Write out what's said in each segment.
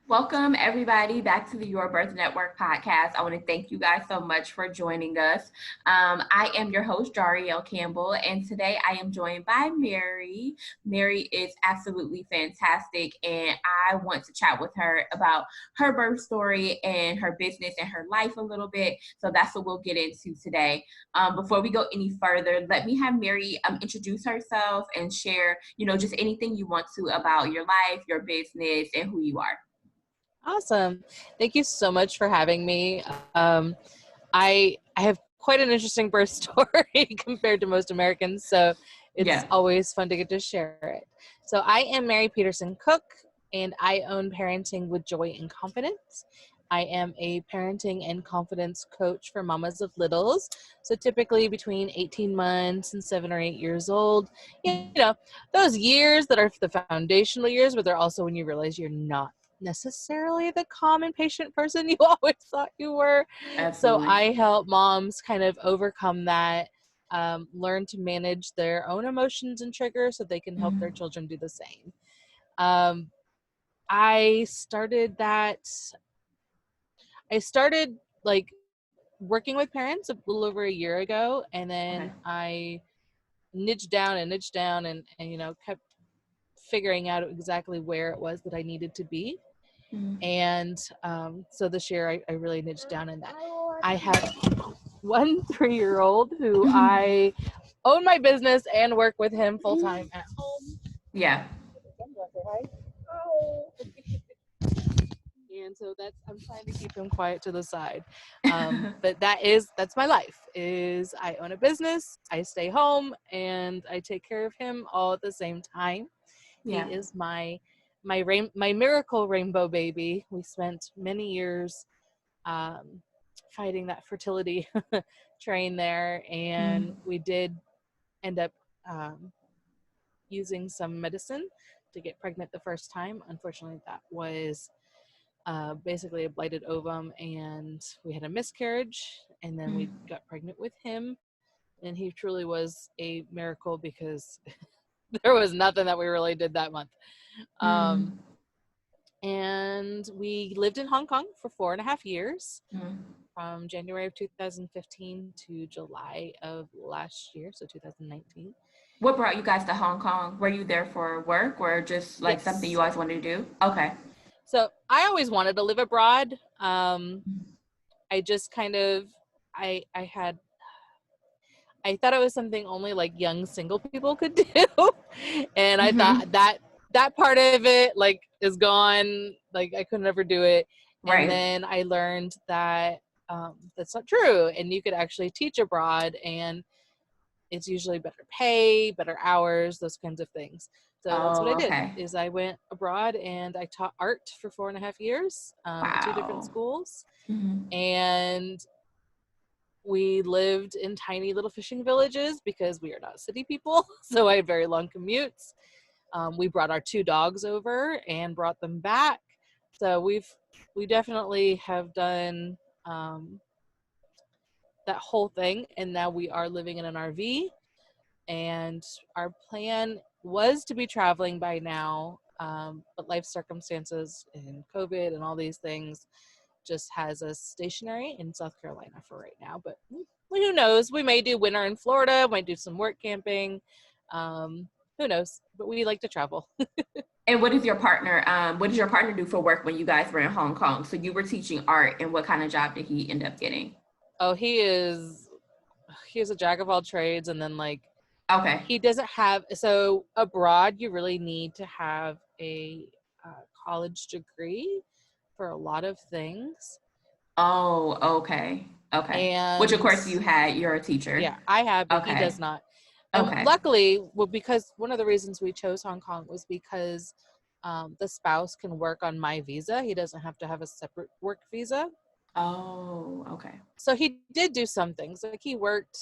Welcome, everybody, back to the Your Birth Network podcast. I want to thank you guys so much for joining us. I am your host, Jariel Campbell, and today I am joined by Mary. Mary is absolutely fantastic, and I want to chat with her about her birth story and her business and her life a little bit. So that's what we'll get into today. Before we go any further, let me have Mary introduce herself and share, just anything you want to about your life, your business, and who you are. Awesome. Thank you so much for having me. I have quite an interesting birth story compared to most Americans, so it's Yeah. always fun to get to share it. So I am Mary Peterson Cook, and I own Parenting with Joy and Confidence. I am a parenting and confidence coach for mamas of littles. So typically between 18 months and 7 or 8 years old. You know, those years that are the foundational years, but they're also when you realize you're not necessarily the common patient person you always thought you were. So Absolutely. I help moms kind of overcome that, learn to manage their own emotions and triggers so they can help their Mhm. children do the same. Um, I started that. I started like working with parents a little over a year ago, and Okay. then I niched down and kept figuring out exactly where it was that I needed to be. Mhm. And so this year I really niched down in that. I have one 3-year-old who I own my business and work with him full time at home. Yeah. And so I'm trying to keep him quiet to the side. But that's my life. Is I own a business, I stay home, and I take care of him all at the same time. He Yeah. is my miracle rainbow baby. We spent many years um, fighting that fertility train there, and Mhm. we did end up um, using some medicine to get pregnant the first time. Unfortunately, that was basically a blighted ovum, and we had a miscarriage, and then we Mhm. got pregnant with him, and he truly was a miracle because there was nothing that we really did that month. Um, Mhm. and we lived in Hong Kong for 4.5 years, Mhm. from January of 2015 to July of last year, so 2019. What brought you guys to Hong Kong? Were you there for work or just like something you Yes. always wanted to do? Okay. So I always wanted to live abroad. Mhm. I just kind of, I thought it was something only like young single people could do. And I thought Mhm. that part of it like is gone. Like I could never do it. And Right. then I learned that that's not true. And you could actually teach abroad, and it's usually better pay, better hours, those kinds of things. So that's what I Oh, did. okay. Is I went abroad and I taught art for 4.5 years at two different Wow. schools, Mhm. and we lived in tiny little fishing villages because we are not city people. So I had very long commutes. We brought our 2 dogs over and brought them back. So we definitely have done um, that whole thing, and now we are living in an RV. And our plan was to be traveling by now, but life circumstances and COVID and all these things just has us stationary in South Carolina for right now. But who knows? We may do winter in Florida, might do some work camping. Um, who knows? But we like to travel. And what does your partner do for work when you guys were in Hong Kong? So you were teaching art, and what kind of job did he end up getting? Oh, he is a jack of all trades, and then like Okay. he doesn't have, so abroad you really need to have a college degree for a lot of things. Oh, okay. Okay. Which of And course you had, you're a teacher. yeah, I have, but he Okay. does not. And Okay. luckily, well, because one of the reasons we chose Hong Kong was because the spouse can work on my visa. He doesn't have to have a separate work visa. Oh, okay. So he did do some things. Like he worked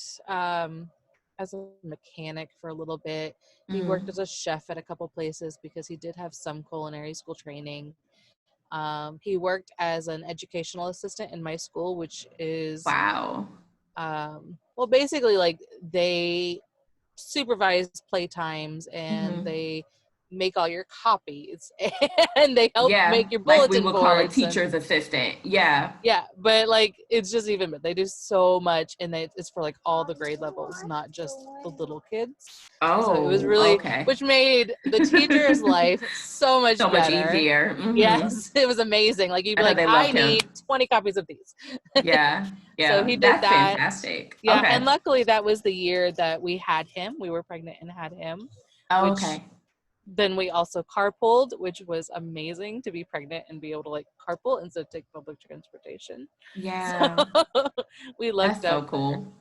as a mechanic for a little bit. He worked as Mm. a chef at a couple places because he did have some culinary school training. He worked as an educational assistant in my school, which is, Wow. well, basically like they supervise playtimes and Hmm. they make all your copies and they help Yeah, make your like we bulletin would call a boards and teacher's assistant. Yeah. yeah, but like it's just even they do so much and it's for like all the grade levels, not just the little kids. So it was Oh, really, okay. which made the teacher's life so much So much better. easier. Mm-hmm. Yes, it was amazing. Like you'd I be know like, they I loved him. need 20 copies of these. Yeah. So Yeah. he did That's that. fantastic. Yeah, Okay. and luckily that was the year that we had him. We were pregnant and had him, Oh, which okay. then we also carpooled, which was amazing to be pregnant and be able to like carpool instead of take public transportation. So Yeah. we lucked That's so out there. cool.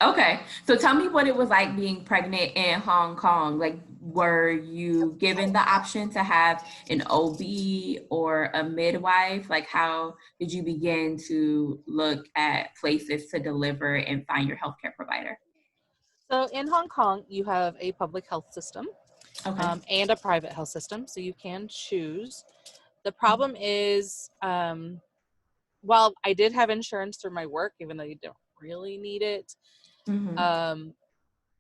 Okay. So tell me what it was like being pregnant in Hong Kong. Like, were you given the option to have an OB or a midwife? Like, how did you begin to look at places to deliver and find your healthcare provider? So in Hong Kong, you have a public health system Okay. and a private health system, so you can choose. The problem is, while I did have insurance through my work, even though you don't really need it, Mm-hmm. um,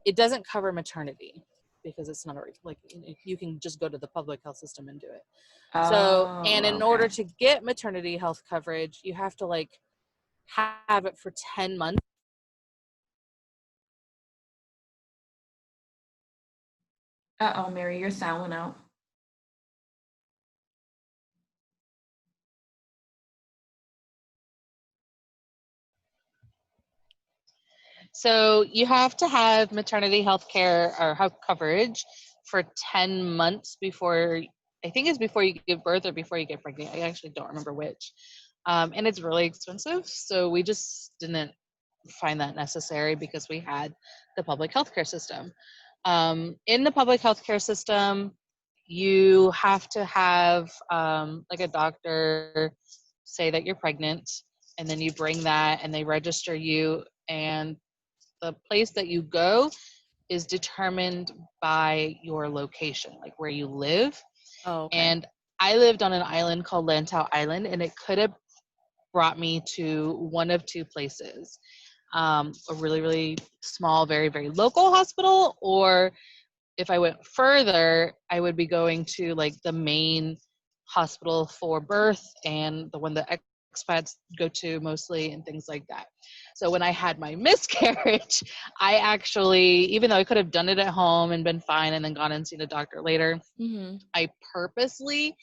it doesn't cover maternity because it's not like you can just go to the public health system and do it. So, and Oh, in order okay. to get maternity health coverage, you have to like have it for 10 months. Uh-oh, Mary, your sound went out. So you have to have maternity health care or health coverage for 10 months before, I think it's before you give birth or before you get pregnant. I actually don't remember which. And it's really expensive. So we just didn't find that necessary because we had the public healthcare system. In the public healthcare system, you have to have like a doctor say that you're pregnant, and then you bring that and they register you. And the place that you go is determined by your location, like where you live. Oh, okay. And I lived on an island called Lantau Island, and it could have brought me to one of two places, a really, really small, very, very local hospital, or if I went further, I would be going to like the main hospital for birth and the one that expats go to mostly and things like that. So when I had my miscarriage, I actually, even though I could have done it at home and been fine and then gone and seen a doctor later, Mm-hmm. I purposely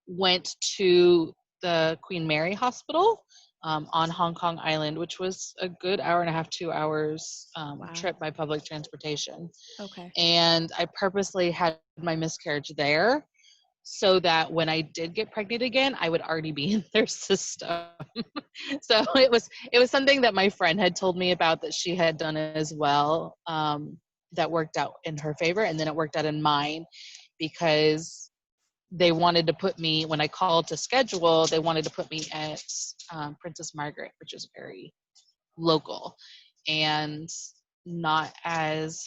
went to the Queen Mary Hospital on Hong Kong Island, which was a good hour and a half, 2 hours Wow. trip by public transportation. Okay. And I purposely had my miscarriage there so that when I did get pregnant again, I would already be in their system. So it was something that my friend had told me about that she had done as well, that worked out in her favor, and then it worked out in mine because they wanted to put me, when I called to schedule, they wanted to put me at Princess Margaret, which is very local and not as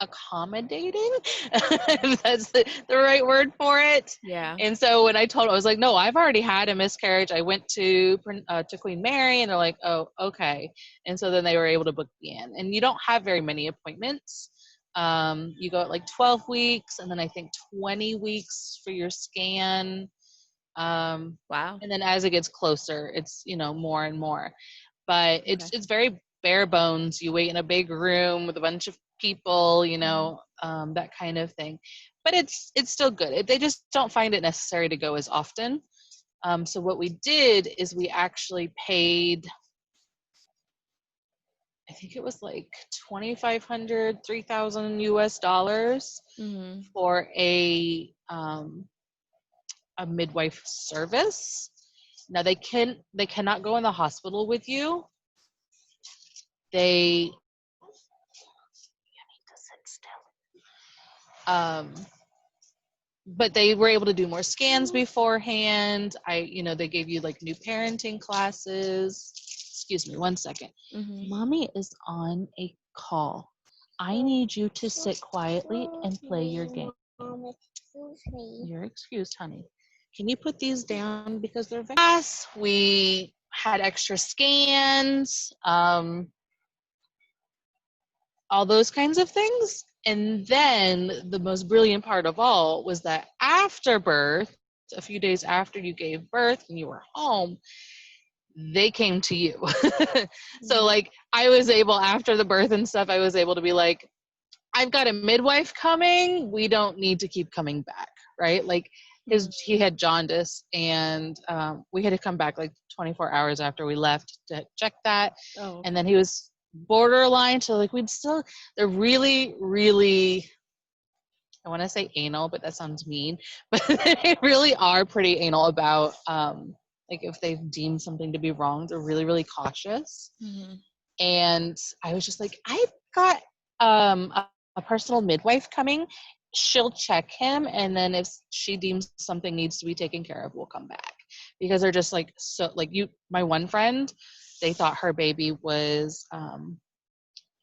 accommodating, if that's the right word for it. Yeah. And so when I told them, I was like, no, I've already had a miscarriage. I went to Queen Mary, and they're like, oh, okay. And so then they were able to book me in. And you don't have very many appointments. You go at like 12 weeks, and then I think 20 weeks for your scan. Wow. And then as it gets closer, it's more and more. But Okay. it's very bare bones. You wait in a big room with a bunch of people, that kind of thing. But it's still good. They just don't find it necessary to go as often. So what we did is we actually paid, I think it was like 2,500, 3,000 US dollars Mm-hmm. for a midwife service. Now they cannot go in the hospital with you. They but they were able to do more scans beforehand. They gave you like new parenting classes. Excuse me, 1 second. Mm-hmm. Mommy is on a call. I need you to sit quietly and play your game. You're excused, honey. Can you put these down because they're very fast? We had extra scans, all those kinds of things. And then the most brilliant part of all was that after birth, a few days after you gave birth and you were home, they came to you. So like I was able, after the birth and stuff, I was able to be like, I've got a midwife coming. We don't need to keep coming back, right? Like he had jaundice, and we had to come back like 24 hours after we left to check that. Oh, okay. And then he was borderline, so like they're really, really, I want to say anal, but that sounds mean, but they really are pretty anal about like if they've deemed something to be wrong, they're really, really cautious. And I was just like, I've got a personal midwife coming. She'll check him, and then if she deems something needs to be taken care of, we'll come back. Because they're just like, so like my one friend, they thought her baby was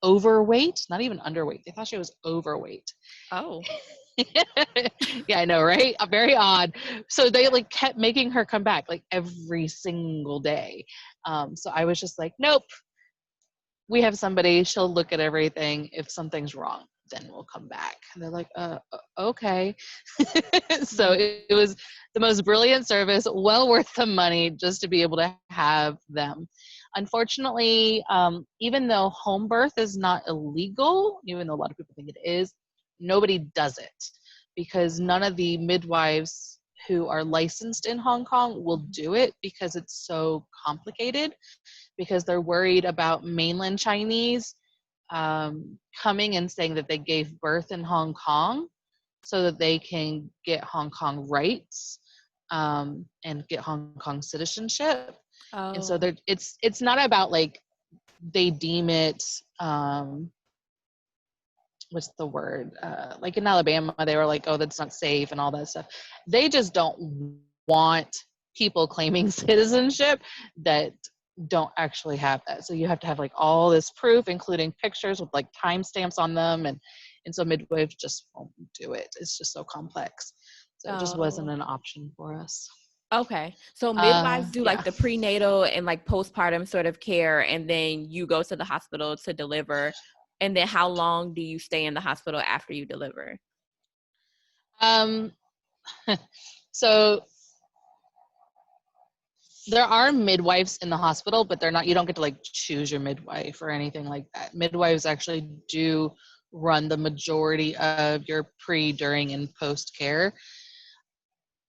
overweight, not even underweight. They thought she was overweight. Oh. Yeah, I know, right? Very odd. So they like kept making her come back like every single day. So I was just like, nope, we have somebody, she'll look at everything. If something's wrong, then we'll come back. And they're like, okay. So it was the most brilliant service, well worth the money just to be able to have them. Unfortunately, even though home birth is not illegal, even though a lot of people think it is, nobody does it because none of the midwives who are licensed in Hong Kong will do it because it's so complicated, because they're worried about mainland Chinese coming and saying that they gave birth in Hong Kong so that they can get Hong Kong rights and get Hong Kong citizenship. Oh. And so it's not about like they deem it what's the word? Like in Alabama, they were like, oh, that's not safe and all that stuff. They just don't want people claiming citizenship that don't actually have that. So you have to have like all this proof, including pictures with like timestamps on them. And so midwives just won't do it. It's just so complex. So it just wasn't an option for us. Okay. So midwives do Yeah. like the prenatal and like postpartum sort of care, and then you go to the hospital to deliver. And then how long do you stay in the hospital after you deliver? So there are midwives in the hospital, but you don't get to like choose your midwife or anything like that. Midwives actually do run the majority of your pre, during, and post care.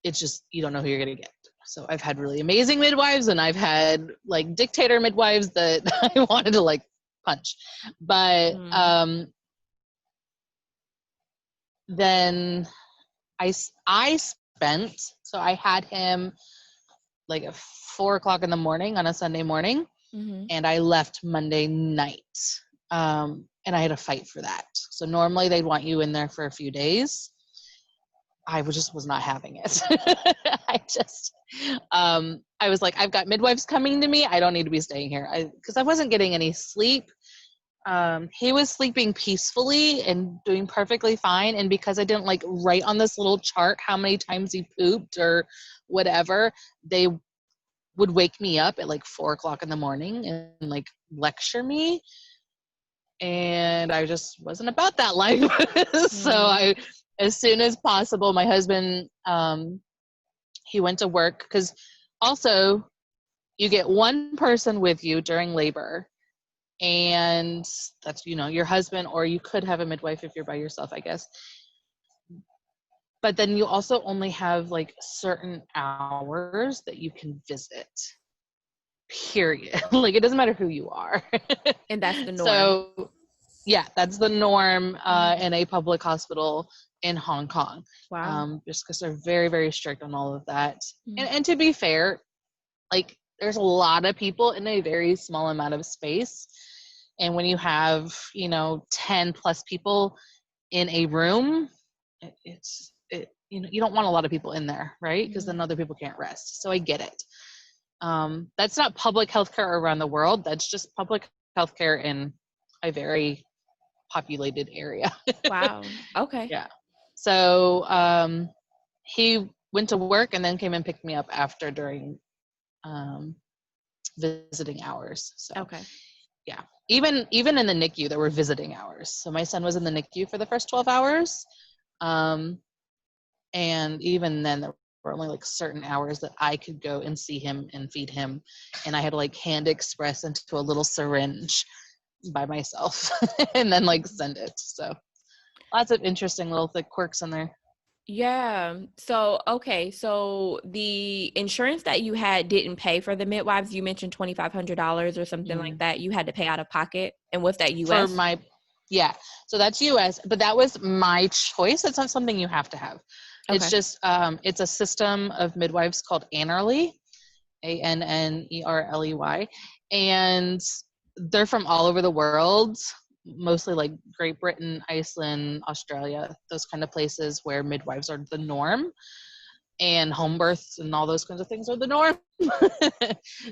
It's just, you don't know who you're going to get. So I've had really amazing midwives, and I've had like dictator midwives that I wanted to like punch. But then I spent, so I had him like at 4:00 in the morning on a Sunday morning, and I left Monday night. And I had to fight for that. So normally they'd want you in there for a few days. I was not having it. I was like, I've got midwives coming to me. I don't need to be staying here because I wasn't getting any sleep. He was sleeping peacefully and doing perfectly fine. And because I didn't like write on this little chart how many times he pooped or whatever, they would wake me up at like 4:00 in the morning and like lecture me. And I just wasn't about that life. So as soon as possible, my husband, he went to work, because also you get one person with you during labor, and that's, your husband, or you could have a midwife if you're by yourself, I guess. But then you also only have like certain hours that you can visit, period. Like it doesn't matter who you are. And that's the norm. So yeah, that's the norm in a public hospital in Hong Kong. Wow. Just because they're very, very strict on all of that. And to be fair, like there's a lot of people in a very small amount of space. And when you have, 10 plus people in a room, you don't want a lot of people in there, right? Because then other people can't rest. So I get it. That's not public healthcare around the world. That's just public healthcare in a very populated area. Wow. Okay. Yeah. So he went to work and then came and picked me up during visiting hours. So okay. Yeah. Even in the NICU, there were visiting hours. So my son was in the NICU for the first 12 hours. And even then, there were only like certain hours that I could go and see him and feed him. And I had to like hand express into a little syringe by myself and then like send it. So lots of interesting little quirks in there. Yeah. So, okay. So the insurance that you had didn't pay for the midwives. You mentioned $2,500 or something like Mm. that. You had to pay out of pocket. And what's that, For US? my, yeah. So that's US, but that was my choice. It's not something you have to have. It's Okay. just, it's a system of midwives called Annerly, Annerley. And they're from all over the world, mostly like Great Britain, Iceland, Australia, those kind of places where midwives are the norm and home births and all those kinds of things are the norm.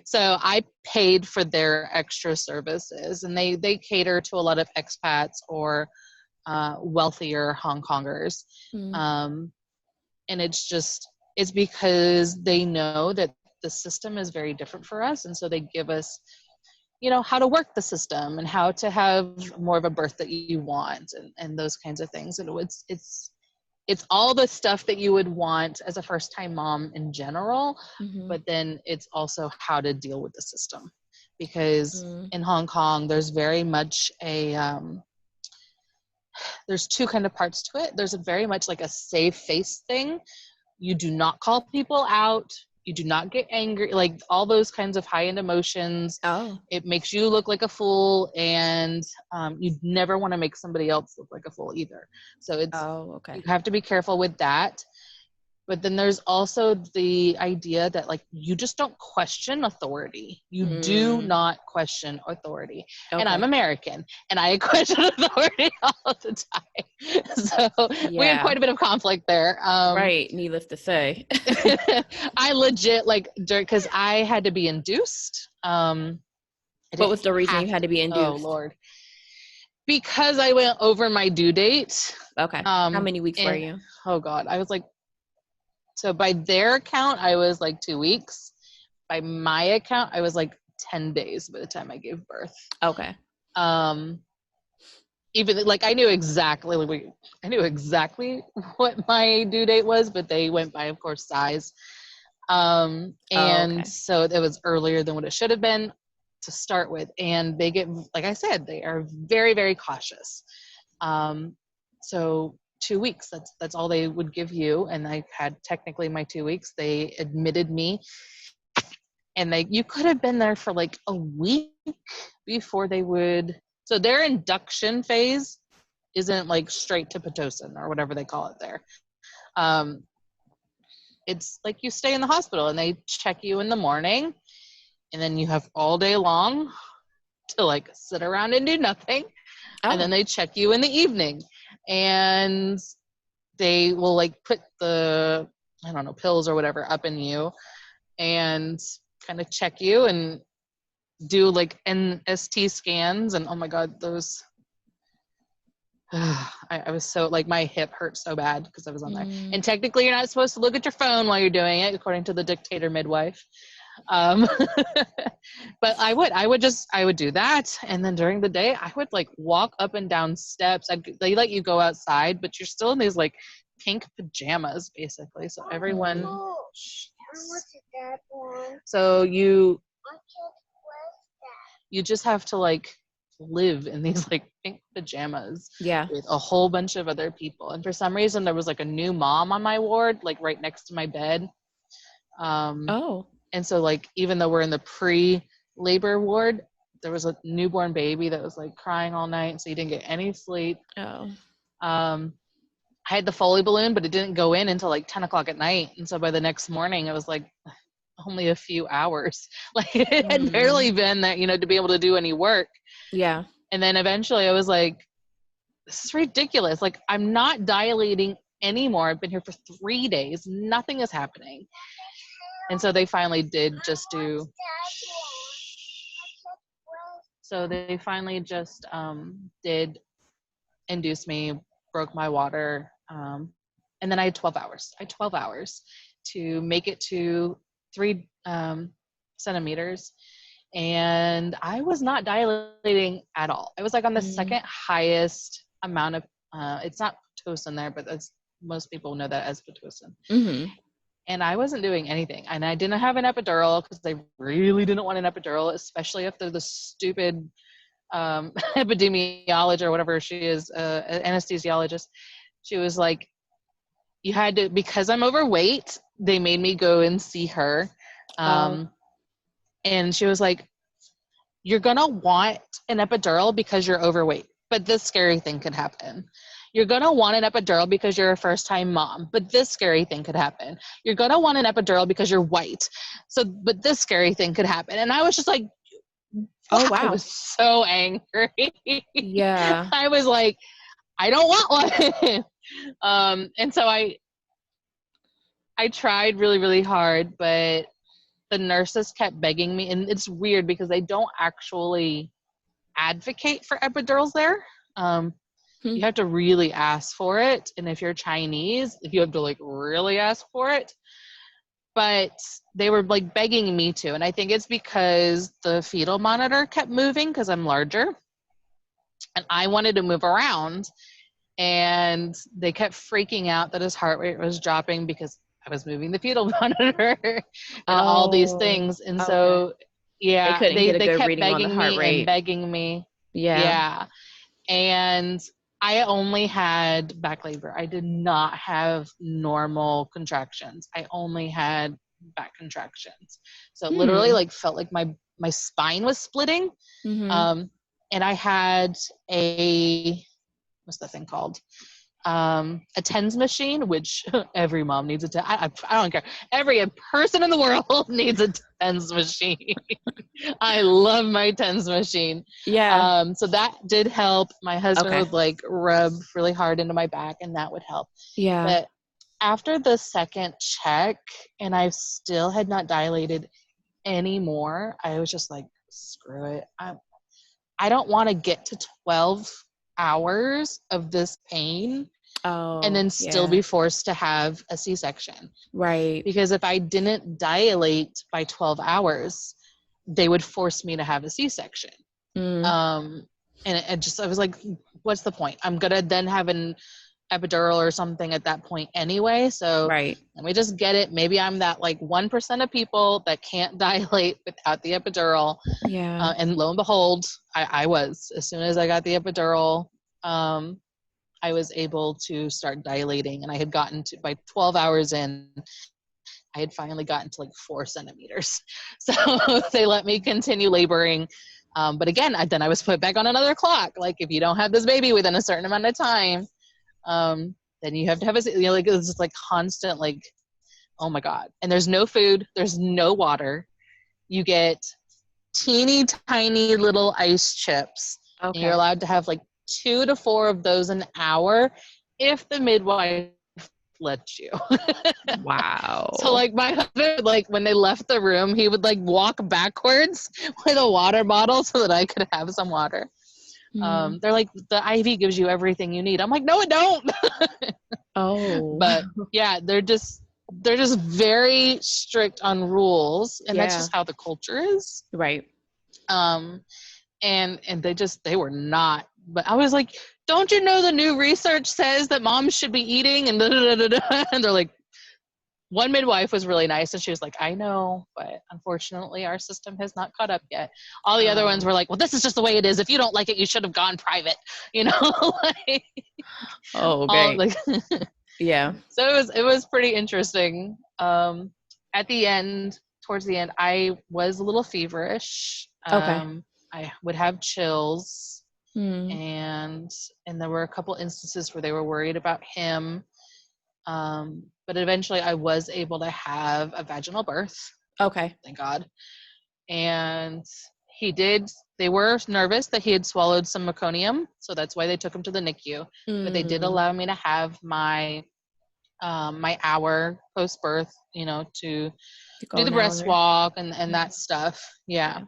So I paid for their extra services, and they cater to a lot of expats or wealthier Hong Kongers. Mm. Um, and it's because they know that the system is very different for us, and so they give us, how to work the system and how to have more of a birth that you want, and those kinds of things. And it's all the stuff that you would want as a first time mom in general, Mm-hmm. but then it's also how to deal with the system, because Mm. in Hong Kong there's very much there's two kind of parts to it. There's a very much like a save face thing. You do not call people out. You do not get angry, like all those kinds of high end emotions. Oh. It makes you look like a fool, and you never want to make somebody else look like a fool either. So Oh, you okay. have to be careful with that. But then there's also the idea that like you just don't question authority. You do Mm. not question authority. And I'm Okay. American, and I question authority all the time. So we had Yeah. quite a bit of conflict there. Right. Needless to say. I legit like, because I had to be induced. I What didn't was the reason have you had to. to be Oh induced? Lord, because I went over my due date. Okay. How many weeks were And you? oh God, I was like, so by their account, I was like 2 weeks. By my account, I was like 10 days by the time I gave birth. Okay. Um, Even like I knew exactly what my due date was, but they went by, of course, size. Oh, And okay. so it was earlier than what it should have been to start with. And they get, like I said, they are very, very cautious. So 2 weeks, that's all they would give you. And I had technically my 2 weeks. They admitted me, and you could have been there for like a week before they would. So their induction phase isn't like straight to Pitocin or whatever they call it there. Um, it's like you stay in the hospital and they check you in the morning, and then you have all day long to like sit around and do nothing. And then Oh. they check you in the evening, and they will like put the, I don't know, pills or whatever up in you and kind of check you and do like NST scans. And oh my God, those, I was so like, my hip hurt so bad because I was on there. Mm. And technically you're not supposed to look at your phone while you're doing it, according to the dictator midwife. But I would do that. And then during the day I would like walk up and down steps. They let you go outside, but you're still in these like pink pajamas basically. So everyone, Mm. so you just have to like live in these like pink pajamas Yeah. with a whole bunch of other people. And for some reason there was like a new mom on my ward, like right next to my bed. Oh. And so like, even though we're in the pre-labor ward, there was a newborn baby that was like crying all night, so you didn't get any sleep. Oh. I had the Foley balloon, but it didn't go in until like 10 o'clock at night. And so by the next morning, it was like only a few hours. Like it had barely Mm. been that, to be able to do any work. Yeah. And then eventually I was like, this is ridiculous. Like, I'm not dilating anymore. I've been here for 3 days. Nothing is happening. And so they finally did just do. So they finally just did induce me, broke my water, and then I had 12 hours. I had 12 hours to make it to 3 centimeters, and I was not dilating at all. I was like on the second highest amount of, it's not Pitocin there, but that's, most people know that as Pitocin. And I wasn't doing anything. And I didn't have an epidural because they really didn't want an epidural, especially after the stupid epidemiologist or whatever she is, anesthesiologist. She was like, you had to, because I'm overweight, they made me go and see her. And she was like, you're going to want an epidural because you're overweight. But this scary thing could happen. You're going to want an epidural because you're a first-time mom. But this scary thing could happen. You're going to want an epidural because you're white. So, but this scary thing could happen. And I was just like, oh, wow. I was so angry. Yeah. I was like, I don't want one. And so I tried really, really hard, but the nurses kept begging me. And it's weird because they don't actually advocate for epidurals there. You have to really ask for it. And if you're Chinese, you have to like really ask for it. But they were like begging me to. And I think it's because the fetal monitor kept moving because I'm larger. And I wanted to move around. And they kept freaking out that his heart rate was dropping because I was moving the fetal monitor and all these things. And so, yeah, they kept begging me and begging me. Yeah. And I only had back labor. I did not have normal contractions. I only had back contractions. So it literally like felt like my spine was splitting. And I had what's that thing called? A TENS machine, which every mom needs I don't care. Every person in the world needs a TENS machine. I love my TENS machine. Yeah. So that did help. My husband would like rub really hard into my back and that would help. Yeah. But after the second check and I still had not dilated anymore, I was just like, screw it. I don't want to get to 12 hours of this pain and then still be forced to have a C-section. Right. Because if I didn't dilate by 12 hours, they would force me to have a C-section. And I was like, what's the point? I'm going to then have an epidural or something at that point anyway. So let me just get it. Maybe I'm that like 1% of people that can't dilate without the epidural. Yeah. And lo and behold, I was. As soon as I got the epidural, I was able to start dilating, and I had gotten to, by 12 hours in, I had finally gotten to like 4 centimeters. So they let me continue laboring. But again, then I was put back on another clock. Like, if you don't have this baby within a certain amount of time, then you have to have like, it's just like constant, like, oh my God. And there's no food, there's no water. You get teeny tiny little ice chips. And you're allowed to have like 2 to 4 of those an hour if the midwife lets you. Wow. So like my husband, like when they left the room, he would like walk backwards with a water bottle so that I could have some water. They're like, the IV gives you everything you need. I'm like, no, it don't. But yeah, they're just very strict on rules, and that's just how the culture is. Right. And they were not. But I was like, don't you know the new research says that moms should be eating and da da da da. And they're like, one midwife was really nice, and she was like, I know, but unfortunately our system has not caught up yet. All the other ones were like, well, this is just the way it is. If you don't like it, you should have gone private, you know? Like, yeah. So it was pretty interesting. At the end, towards the end, I was a little feverish. I would have chills. And there were a couple instances where they were worried about him. But eventually I was able to have a vaginal birth. Thank God. And they were nervous that he had swallowed some meconium. So that's why they took him to the NICU. But they did allow me to have my hour post-birth, you know, to do the breast walk and that stuff. Yeah.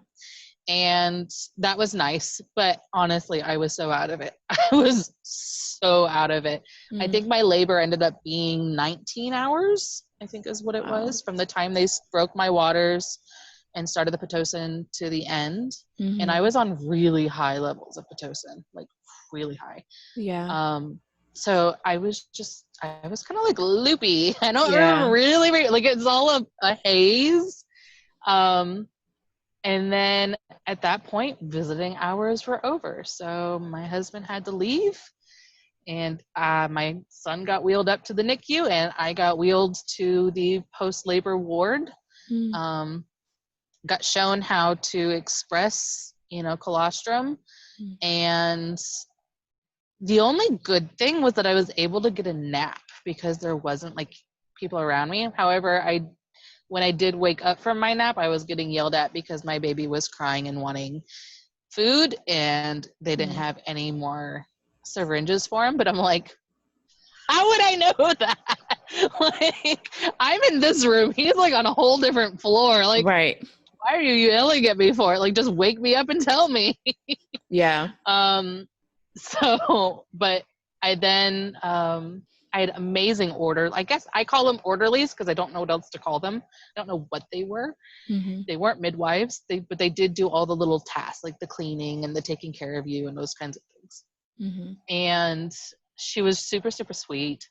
And that was nice, but honestly, I was so out of it. I was so out of it. I think my labor ended up being 19 hours, I think is what it was, from the time they broke my waters and started the Pitocin to the end. Mm-hmm. And I was on really high levels of Pitocin, like really high. Yeah. So I was kind of like loopy. I don't Yeah. remember really, like it's all a haze. And then at that point, visiting hours were over. So my husband had to leave, and my son got wheeled up to the NICU, and I got wheeled to the post-labor ward. Mm-hmm. Got shown how to express, colostrum. And the only good thing was that I was able to get a nap because there wasn't like people around me. However, when I did wake up from my nap, I was getting yelled at because my baby was crying and wanting food, and they didn't have any more syringes for him. But I'm like, how would I know that? Like, I'm in this room. He's like on a whole different floor. Like, Right. why are you yelling at me for it? Like, just wake me up and tell me. Yeah. So, but I then, I had amazing orders. I guess I call them orderlies because I don't know what else to call them. I don't know what they were. Mm-hmm. They weren't midwives, but they did do all the little tasks, like the cleaning and the taking care of you and those kinds of things. Mm-hmm. And she was super, super sweet.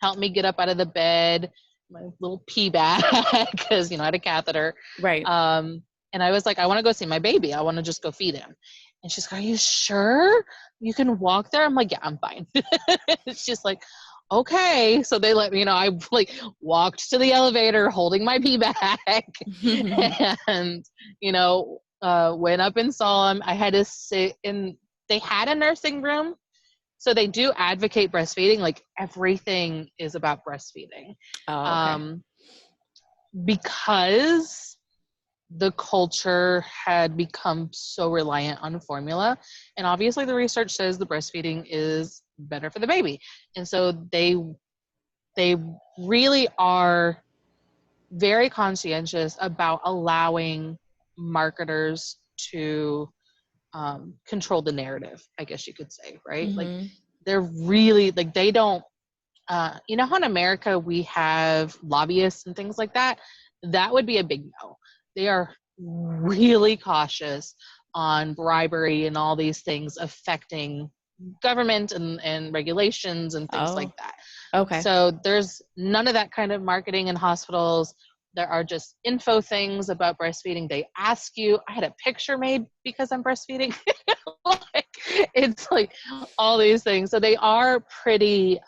Helped me get up out of the bed, my little pee bag, because, I had a catheter. Right. And I was like, I want to go see my baby. I want to just go feed him. And she's like, are you sure you can walk there? I'm like, yeah, I'm fine. She's like, okay. So they let me, I like walked to the elevator holding my pee bag and, went up and saw him. I had to sit in, they had a nursing room. So they do advocate breastfeeding. Like everything is about breastfeeding. Oh, okay. Because the culture had become so reliant on formula. And obviously the research says the breastfeeding is better for the baby. And so they really are very conscientious about allowing marketers to control the narrative, I guess you could say, right? Mm-hmm. Like they're really like, they don't, how in America we have lobbyists and things like that. That would be a big no. They are really cautious on bribery and all these things affecting government and regulations and things like that. Okay. So there's none of that kind of marketing in hospitals. There are just info things about breastfeeding. They ask you, I had a picture made because I'm breastfeeding. It's like all these things. So they are pretty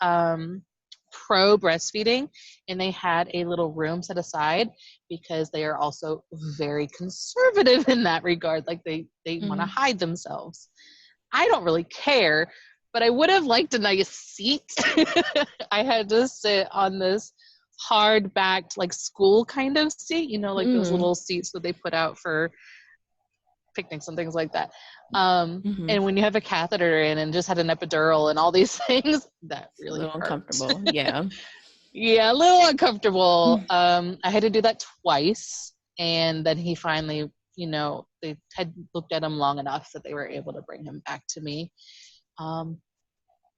pro breastfeeding, and they had a little room set aside because they are also very conservative in that regard. Like they want to hide themselves. I don't really care, but I would have liked a nice seat. I had to sit on this hard backed like school kind of seat, like those little seats that they put out for picnics and things like that. And when you have a catheter in and just had an epidural and all these things, that really hurt. Uncomfortable. Yeah. Yeah, a little uncomfortable. I had to do that twice, and then he finally, they had looked at him long enough that they were able to bring him back to me.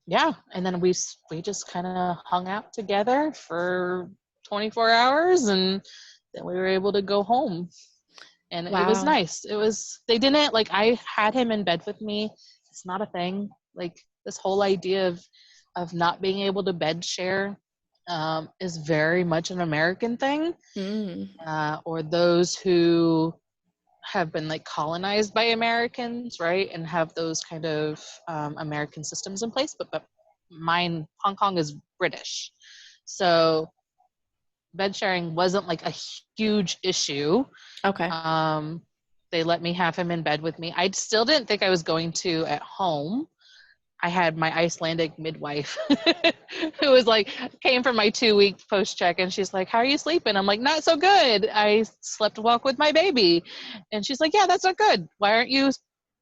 Yeah, and then we just kind of hung out together for 24 hours, and then we were able to go home. And It was nice. They didn't, like, I had him in bed with me. It's not a thing. Like, this whole idea of not being able to bed share is very much an American thing. Or those who have been, like, colonized by Americans, right? And have those kind of American systems in place. But Hong Kong is British. So bed sharing wasn't like a huge issue. Okay. They let me have him in bed with me. I still didn't think I was going to at home. I had my Icelandic midwife who was like, came for my 2-week post check, and she's like, how are you sleeping? I'm like, not so good. I slept walk with my baby. And she's like, yeah, that's not good. Why aren't you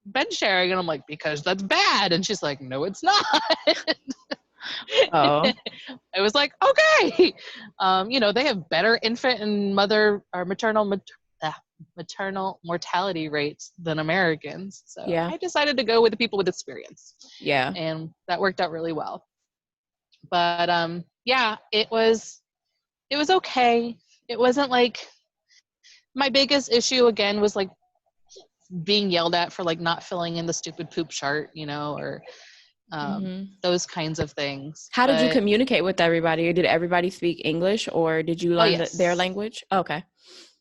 bed sharing? And I'm like, because that's bad. And she's like, no, it's not. Oh. I was like, okay. They have better infant and maternal mortality rates than Americans. So Yeah. I decided to go with the people with experience. Yeah. And that worked out really well. But yeah, it was okay. It wasn't like My biggest issue again was like being yelled at for like not filling in the stupid poop chart, or those kinds of things. How did you But communicate with everybody? Or did everybody speak English, or did you oh learn their yes, language? Okay.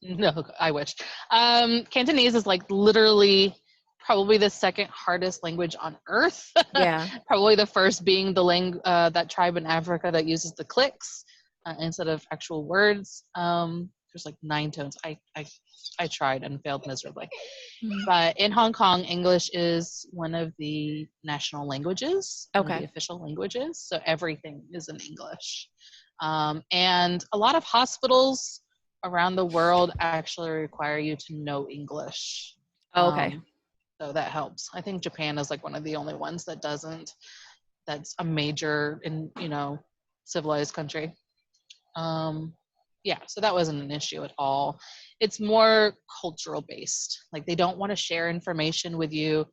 no, I wish. Cantonese is like literally probably the second hardest language on earth. Yeah. Probably the first being that tribe in Africa that uses the clicks instead of actual words. There's like 9 tones. I tried and failed miserably. Mhm. But in Hong Kong, English is one of the national languages, one of the Okay. official languages. So everything is in English. And a lot of hospitals around the world actually require you to know English. Oh, okay. So that helps. I think Japan is like one of the only ones that doesn't. That's a major in, civilized country. Yeah, so that wasn't an issue at all. It's more cultural based. Like they don't want to share information with you.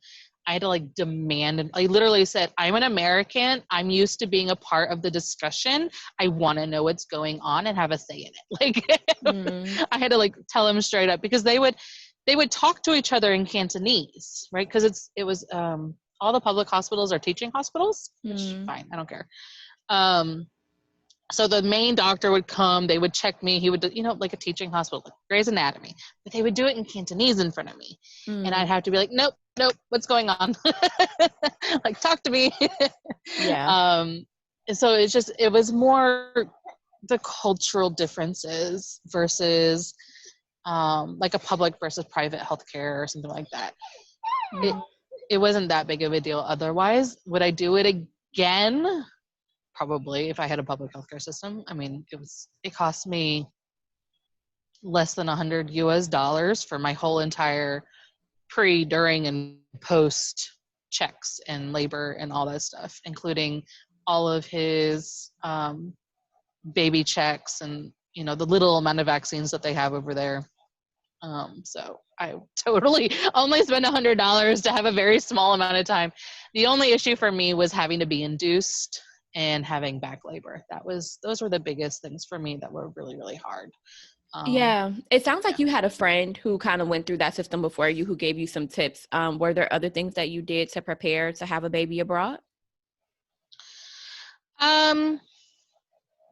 I had to like demand, and I literally said, I'm an American. I'm used to being a part of the discussion. I want to know what's going on and have a say in it. Like I had to like tell them straight up because they would talk to each other in Cantonese, right? Because it was all the public hospitals are teaching hospitals, which Mm. fine, I don't care. So the main doctor would come, they would check me, he would do, like a teaching hospital, like Grey's Anatomy, but they would do it in Cantonese in front of me. And I'd Mm. have to be like, nope, what's going on? Like, talk to me. Yeah. And so it was more the cultural differences versus like a public versus private healthcare or something like that. Mm. It wasn't that big of a deal otherwise. Would I do it again? Probably, if I had a public healthcare system. I mean, it cost me less than $100 for my whole entire pre, during, and post checks and labor and all that stuff, including all of his baby checks and the little amount of vaccines that they have over there. So I totally only spent $100 to have a very small amount of time. The only issue for me was having to be induced and having back labor. Those were the biggest things for me that were really, really hard. Yeah. It sounds Yeah. like you had a friend who kind of went through that system before you, who gave you some tips. Were there other things that you did to prepare to have a baby abroad? Um,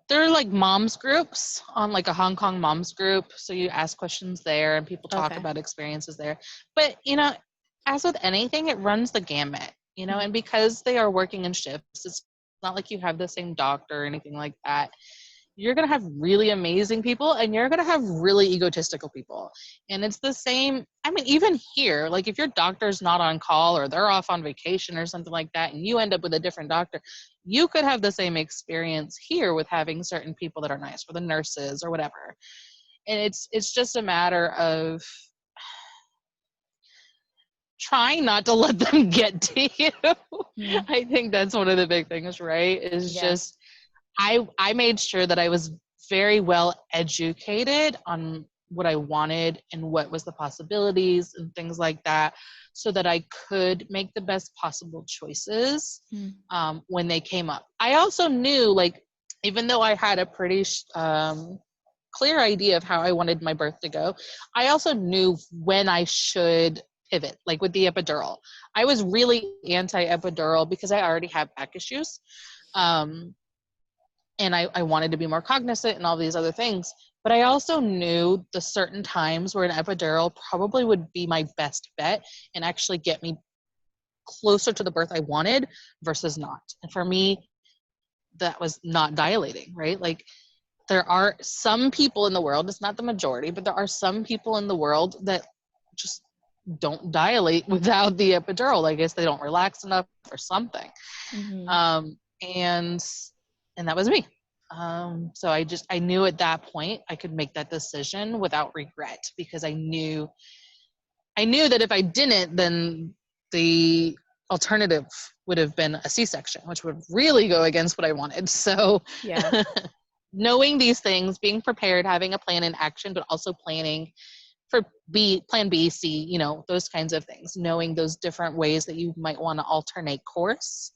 there are like moms groups on like a Hong Kong moms group. So you ask questions there and people talk Okay. about experiences there. But, as with anything, it runs the gamut, Mm. and because they are working in shifts, it's not like you have the same doctor or anything like that. You're going to have really amazing people and you're going to have really egotistical people. And it's the same. I mean, even here, like if your doctor's not on call or they're off on vacation or something like that, and you end up with a different doctor, you could have the same experience here with having certain people that are nice, or the nurses or whatever. And it's just a matter of trying not to let them get to you. Mm. I think that's one of the big things, right? Is Yeah. just I made sure that I was very well educated on what I wanted and what was the possibilities and things like that, so that I could make the best possible choices Mm. when they came up. I also knew, like, even though I had a pretty clear idea of how I wanted my birth to go, I also knew when I should pivot, like with the epidural. I was really anti-epidural because I already have back issues. And I wanted to be more cognizant and all these other things. But I also knew the certain times where an epidural probably would be my best bet and actually get me closer to the birth I wanted versus not. And for me, that was not dilating, right? Like there are some people in the world, it's not the majority, but there are some people in the world that just don't dilate without the epidural. I guess they don't relax enough or something. Mm-hmm. And that was me. So I knew at that point I could make that decision without regret, because I knew that if I didn't, then the alternative would have been a C-section, which would really go against what I wanted. So Yeah. knowing these things, being prepared, having a plan in action, but also planning for plan B, C, those kinds of things, knowing those different ways that you might want to alternate course,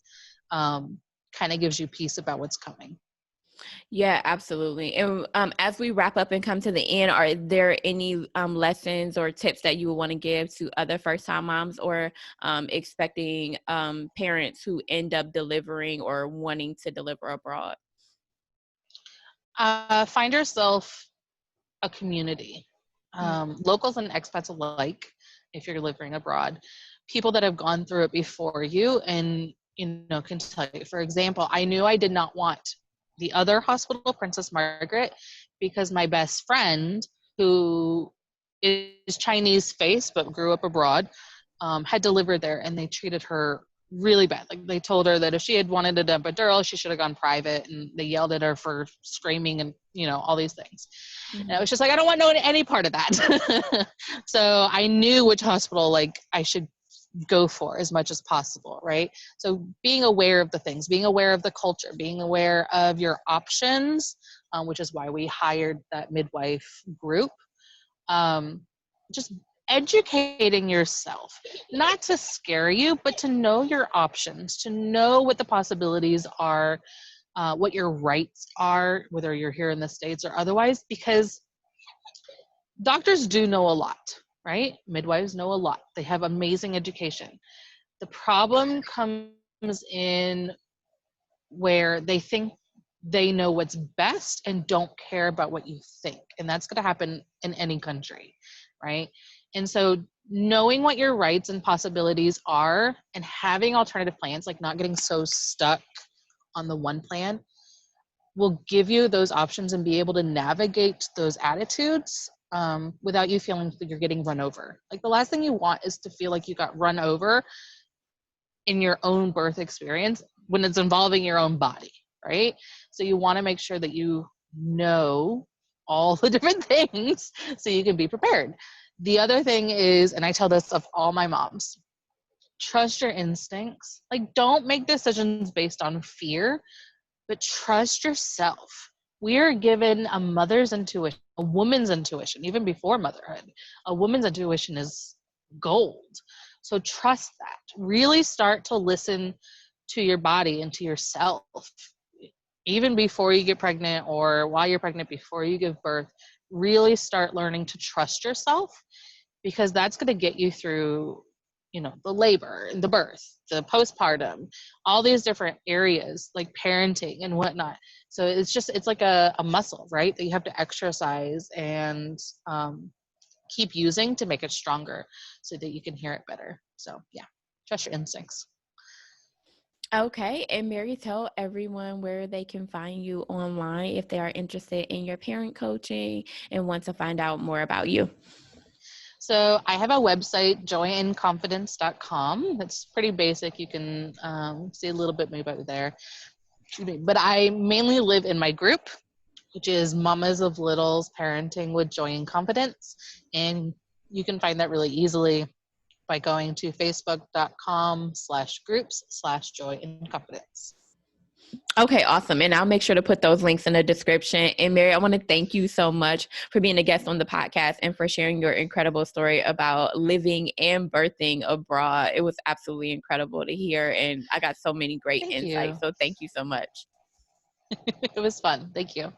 kind of gives you peace about what's coming. Yeah, absolutely. And as we wrap up and come to the end, are there any lessons or tips that you would want to give to other first-time moms or expecting parents who end up delivering or wanting to deliver abroad? Find yourself a community, Mm. locals and expats alike, if you're delivering abroad, people that have gone through it before you and, can tell you. For example, I knew I did not want the other hospital, Princess Margaret, because my best friend, who is Chinese face but grew up abroad, had delivered there, and they treated her really bad. Like, they told her that if she had wanted an epidural, she should have gone private, and they yelled at her for screaming and all these things. And I Mhm. was just like, I don't want any part of that. So I knew which hospital I should go for as much as possible, right? So being aware of the things, being aware of the culture, being aware of your options, which is why we hired that midwife group. Just educating yourself, not to scare you, but to know your options, to know what the possibilities are, what your rights are, whether you're here in the States or otherwise, because doctors do know a lot, right? Midwives know a lot. They have amazing education. The problem comes in where they think they know what's best and don't care about what you think. And that's going to happen in any country, right? And so knowing what your rights and possibilities are and having alternative plans, like not getting so stuck on the one plan, will give you those options and be able to navigate those attitudes without you feeling that you're getting run over. Like, the last thing you want is to feel like you got run over in your own birth experience when it's involving your own body, right? So you want to make sure that you know all the different things so you can be prepared. The other thing is, and I tell this of all my moms, trust your instincts. Like, don't make decisions based on fear, but trust yourself. We are given a mother's intuition, a woman's intuition, even before motherhood. A woman's intuition is gold. So trust that. Really start to listen to your body and to yourself, even before you get pregnant or while you're pregnant, before you give birth. Really start learning to trust yourself, because that's going to get you through the labor and the birth, the postpartum, all these different areas like parenting and whatnot. So it's like a muscle, right, that you have to exercise and keep using to make it stronger so that you can hear it better. So yeah, trust your instincts. Okay, and Mary, tell everyone where they can find you online if they are interested in your parent coaching and want to find out more about you. So I have a website, joyandconfidence.com. It's pretty basic. You can see a little bit maybe about there. But I mainly live in my group, which is Mamas of Littles Parenting with Joy and Confidence. And you can find that really easily by going to facebook.com/groups/joy and confidence. Okay, awesome. And I'll make sure to put those links in the description. And Mary, I want to thank you so much for being a guest on the podcast and for sharing your incredible story about living and birthing abroad. It was absolutely incredible to hear. And I got so many great Thank you. insights. So thank you so much. It was fun. Thank you.